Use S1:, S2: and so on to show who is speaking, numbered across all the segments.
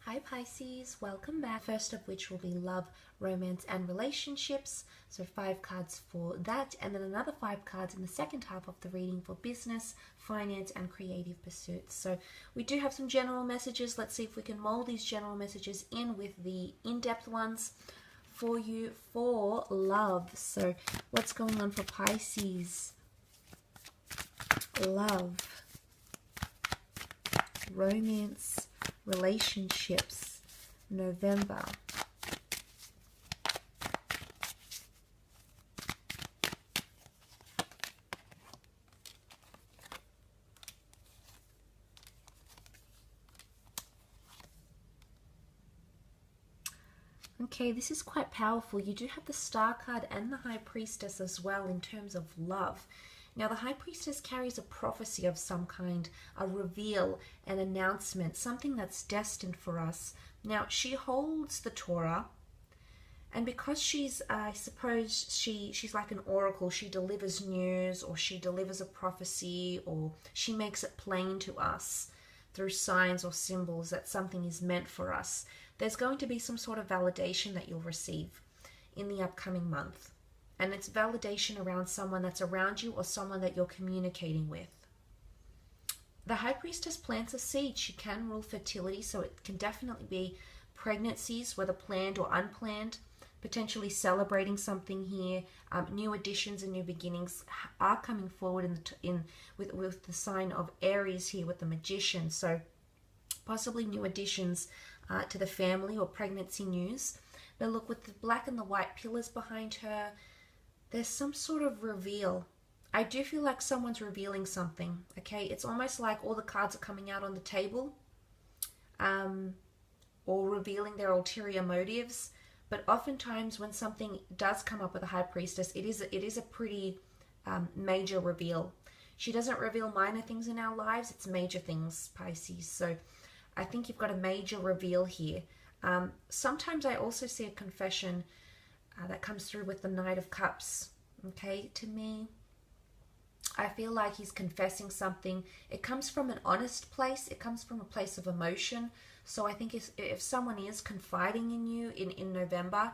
S1: Hi Pisces, welcome back. First of which will be love, romance and relationships. So 5 cards for that, and then another 5 cards in the second half of the reading for business, finance and creative pursuits. So we do have some general messages. Let's see if we can mold these general messages in with the in-depth ones for you for love. So what's going on for Pisces? Love, romance, relationships, November. Okay, this is quite powerful. You do have the Star card and the High Priestess as well in terms of love. Now, the High Priestess carries a prophecy of some kind, a reveal, an announcement, something that's destined for us. Now, she holds the Torah, and because she's, I suppose, she's like an oracle. She delivers news, or she delivers a prophecy, or she makes it plain to us through signs or symbols that something is meant for us. There's going to be some sort of validation that you'll receive in the upcoming month. And it's validation around someone that's around you or someone that you're communicating with. The High Priestess plants a seed. She can rule fertility, so it can definitely be pregnancies, whether planned or unplanned, potentially celebrating something here. New additions and new beginnings are coming forward with the sign of Aries here with the Magician. So possibly new additions to the family or pregnancy news. But look, with the black and the white pillars behind her, there's some sort of reveal. I do feel like someone's revealing something, okay? It's almost like all the cards are coming out on the table, or revealing their ulterior motives. But oftentimes when something does come up with a High Priestess, it is a pretty major reveal. She doesn't reveal minor things in our lives, it's major things, Pisces. So I think you've got a major reveal here. Sometimes I also see a confession that comes through with the Knight of Cups. Okay, to me, I feel like he's confessing something. It comes from an honest place. It comes from a place of emotion. So I think if someone is confiding in you in November,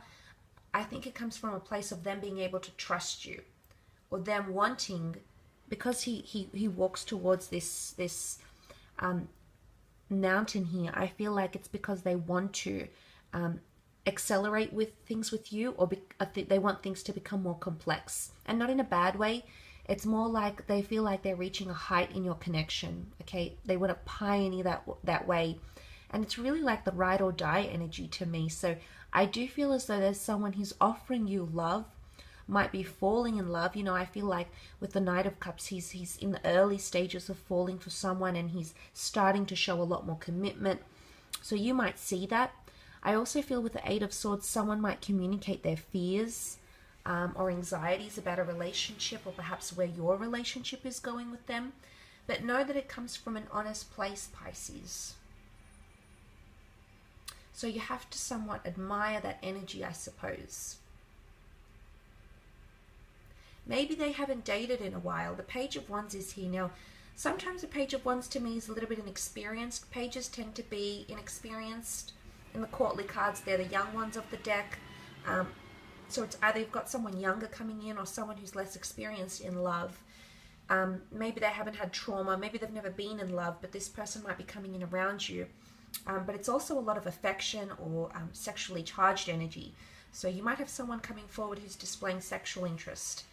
S1: I think it comes from a place of them being able to trust you, or them wanting, because he walks towards this mountain here. I feel like it's because they want to accelerate with things with you, or they want things to become more complex, and not in a bad way. It's more like they feel like they're reaching a height in your connection. Okay, they want to pioneer that way, and it's really like the ride or die energy to me. So I do feel as though there's someone who's offering you love, might be falling in love. You know, I feel like with the Knight of Cups, he's in the early stages of falling for someone, and he's starting to show a lot more commitment. So you might see that. I also feel with the Eight of Swords, someone might communicate their fears or anxieties about a relationship, or perhaps where your relationship is going with them. But know that it comes from an honest place, Pisces. So you have to somewhat admire that energy, I suppose. Maybe they haven't dated in a while. The Page of Wands is here. Now, sometimes the Page of Wands to me is a little bit inexperienced. Pages tend to be inexperienced. In the courtly cards, they're the young ones of the deck. So it's either you've got someone younger coming in, or someone who's less experienced in love. Maybe they haven't had trauma. Maybe they've never been in love, but this person might be coming in around you. But it's also a lot of affection or sexually charged energy. So you might have someone coming forward who's displaying sexual interest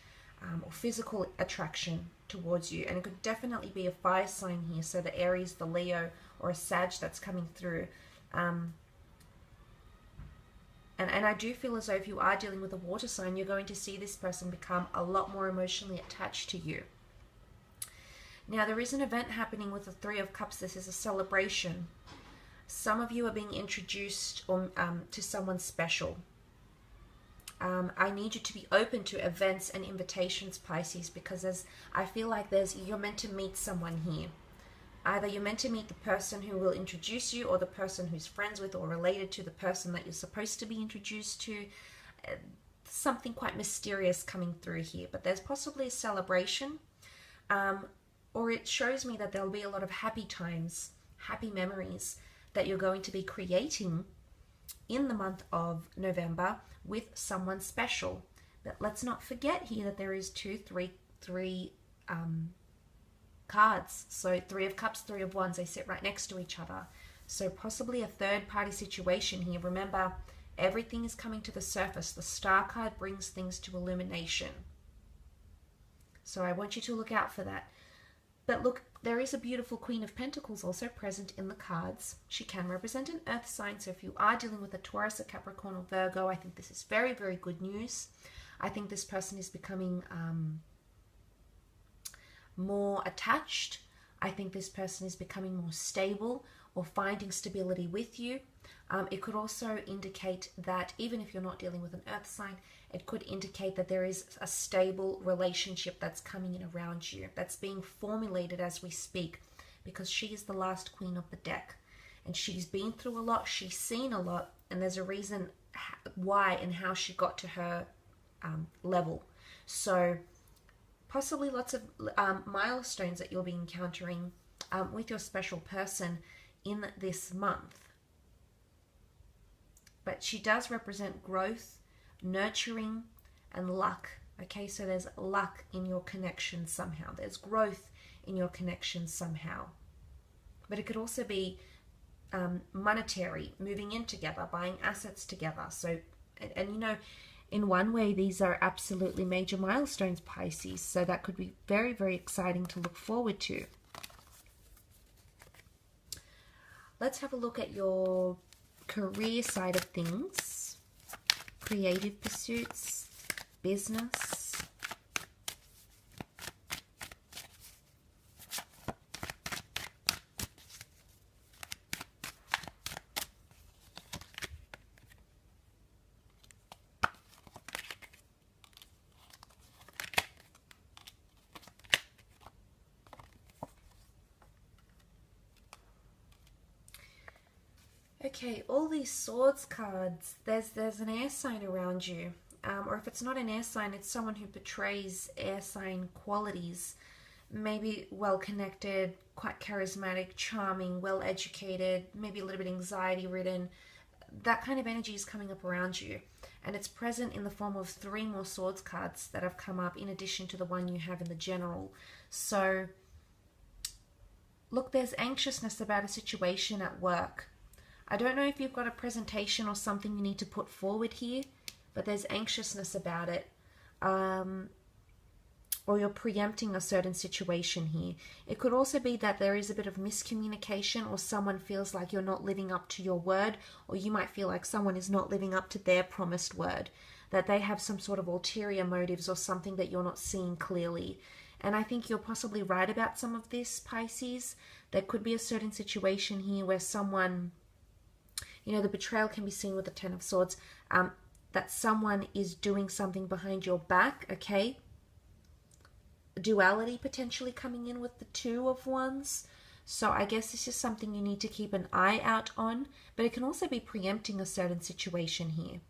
S1: or physical attraction towards you. And it could definitely be a fire sign here. So the Aries, the Leo, or a Sag that's coming through. And I do feel as though if you are dealing with a water sign, you're going to see this person become a lot more emotionally attached to you. Now, there is an event happening with the Three of Cups. This is a celebration. Some of you are being introduced to someone special. I need you to be open to events and invitations, Pisces, because I feel like you're meant to meet someone here. Either you're meant to meet the person who will introduce you, or the person who's friends with or related to the person that you're supposed to be introduced to. Something quite mysterious coming through here, but there's possibly a celebration, or it shows me that there'll be a lot of happy times, happy memories. that you're going to be creating in the month of November with someone special. But let's not forget here that there is three cards. So 3 of Cups, 3 of Wands, they sit right next to each other. So possibly a third party situation here. Remember, everything is coming to the surface. The Star card brings things to illumination. So I want you to look out for that. But look, there is a beautiful Queen of Pentacles also present in the cards. She can represent an earth sign. So if you are dealing with a Taurus, a Capricorn, or Virgo, I think this is very, very good news. I think this person is becoming more attached. I think this person is becoming more stable or finding stability with you. It could also indicate that even if you're not dealing with an earth sign, it could indicate that there is a stable relationship that's coming in around you, that's being formulated as we speak, because she is the last queen of the deck. And she's been through a lot, she's seen a lot, and there's a reason why and how she got to her level. So possibly lots of milestones that you'll be encountering with your special person in this month. But she does represent growth, nurturing, and luck. Okay, so there's luck in your connection somehow. There's growth in your connection somehow. But it could also be monetary, moving in together, buying assets together. So, and you know, in one way, these are absolutely major milestones, Pisces. So that could be very, very exciting to look forward to. Let's have a look at your career side of things, creative pursuits, business. Okay, all these swords cards, there's an air sign around you. Or if it's not an air sign, it's someone who portrays air sign qualities. Maybe well-connected, quite charismatic, charming, well-educated, maybe a little bit anxiety-ridden. That kind of energy is coming up around you. And it's present in the form of 3 more swords cards that have come up in addition to the one you have in the general. So, look, there's anxiousness about a situation at work. I don't know if you've got a presentation or something you need to put forward here, but there's anxiousness about it. Or you're preempting a certain situation here. It could also be that there is a bit of miscommunication, or someone feels like you're not living up to your word, or you might feel like someone is not living up to their promised word, that they have some sort of ulterior motives or something that you're not seeing clearly. And I think you're possibly right about some of this, Pisces. There could be a certain situation here where someone, you know, the betrayal can be seen with the 10 of Swords, that someone is doing something behind your back, okay? Duality potentially coming in with the 2 of Wands. So I guess this is something you need to keep an eye out on, but it can also be preempting a certain situation here.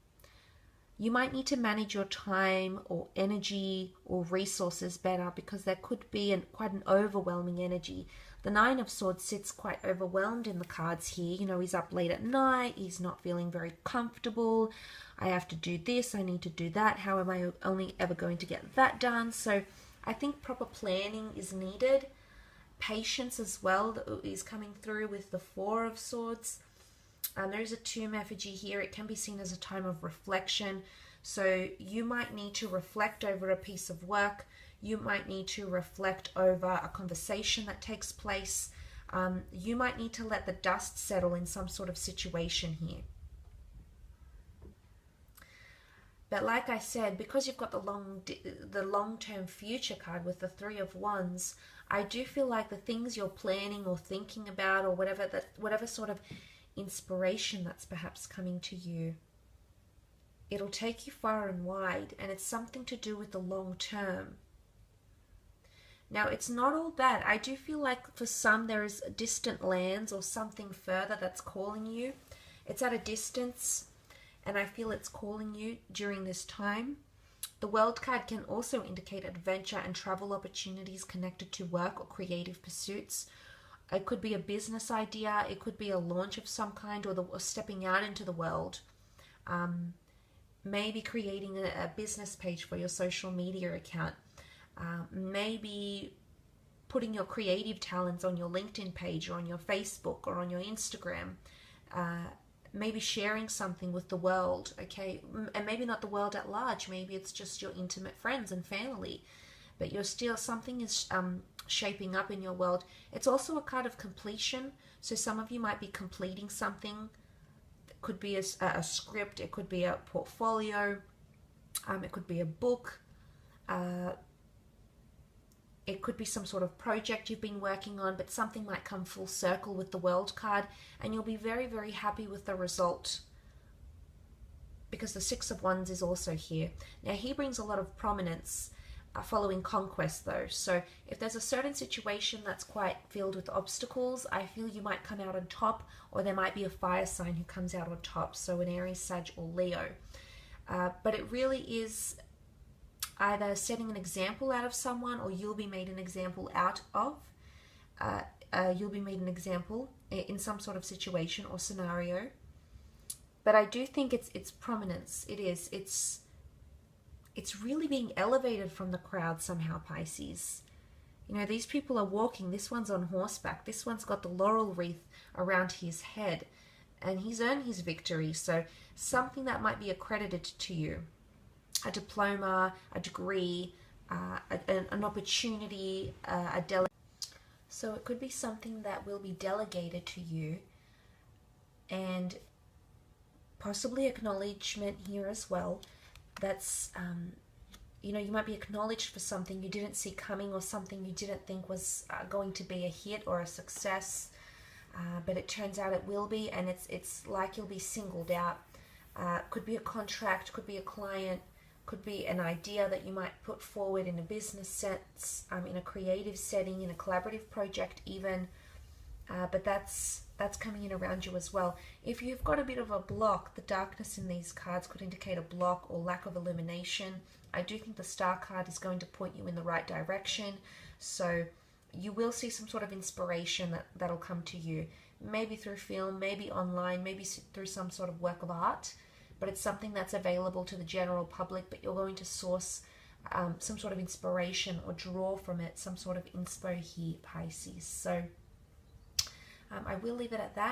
S1: You might need to manage your time or energy or resources better, because there could be quite an overwhelming energy. The 9 of Swords sits quite overwhelmed in the cards here. You know, he's up late at night. He's not feeling very comfortable. I have to do this. I need to do that. How am I only ever going to get that done? So I think proper planning is needed. Patience as well is coming through with the 4 of Swords. There's a tomb effigy here. It can be seen as a time of reflection. So you might need to reflect over a piece of work. You might need to reflect over a conversation that takes place. You might need to let the dust settle in some sort of situation here. But like I said, because you've got the long-term future card with the 3 of Wands, I do feel like the things you're planning or thinking about, or whatever sort of inspiration that's perhaps coming to you, it'll take you far and wide, and it's something to do with the long term. Now, it's not all bad. I do feel like for some there is distant lands or something further that's calling you. It's at a distance, and I feel it's calling you during this time. The World card can also indicate adventure and travel opportunities connected to work or creative pursuits. It could be a business idea. It could be a launch of some kind, or stepping out into the world. Maybe creating a business page for your social media account. Maybe putting your creative talents on your LinkedIn page, or on your Facebook, or on your Instagram. Maybe sharing something with the world, okay? And maybe not the world at large. Maybe it's just your intimate friends and family. But you're still, something is shaping up in your world. It's also a card of completion. So some of you might be completing something. It could be a script. It could be a portfolio. It could be a book. It could be some sort of project you've been working on, but something might come full circle with the World card, and you'll be very, very happy with the result, because the Six of Wands is also here. Now, he brings a lot of prominence following conquest, though. So if there's a certain situation that's quite filled with obstacles, I feel you might come out on top, or there might be a fire sign who comes out on top, so an Aries, Sag, or Leo. But it really is either setting an example out of someone, or you'll be made an example out of. You'll be made an example in some sort of situation or scenario. But I do think it's prominence. It is. It's really being elevated from the crowd somehow, Pisces. You know, these people are walking. This one's on horseback. This one's got the laurel wreath around his head, and he's earned his victory. So something that might be accredited to you. A diploma, a degree, an opportunity, so it could be something that will be delegated to you, and possibly acknowledgement here as well. That's, you know, you might be acknowledged for something you didn't see coming, or something you didn't think was going to be a hit or a success, but it turns out it will be, and it's like you'll be singled out. Could be a contract, could be a client, could be an idea that you might put forward in a business sense, in a creative setting, in a collaborative project even, but that's coming in around you as well. If you've got a bit of a block, the darkness in these cards could indicate a block or lack of illumination. I do think the Star card is going to point you in the right direction, so you will see some sort of inspiration that'll come to you, maybe through film, maybe online, maybe through some sort of work of art. But it's something that's available to the general public, but you're going to source some sort of inspiration or draw from it some sort of inspo here, Pisces. So I will leave it at that.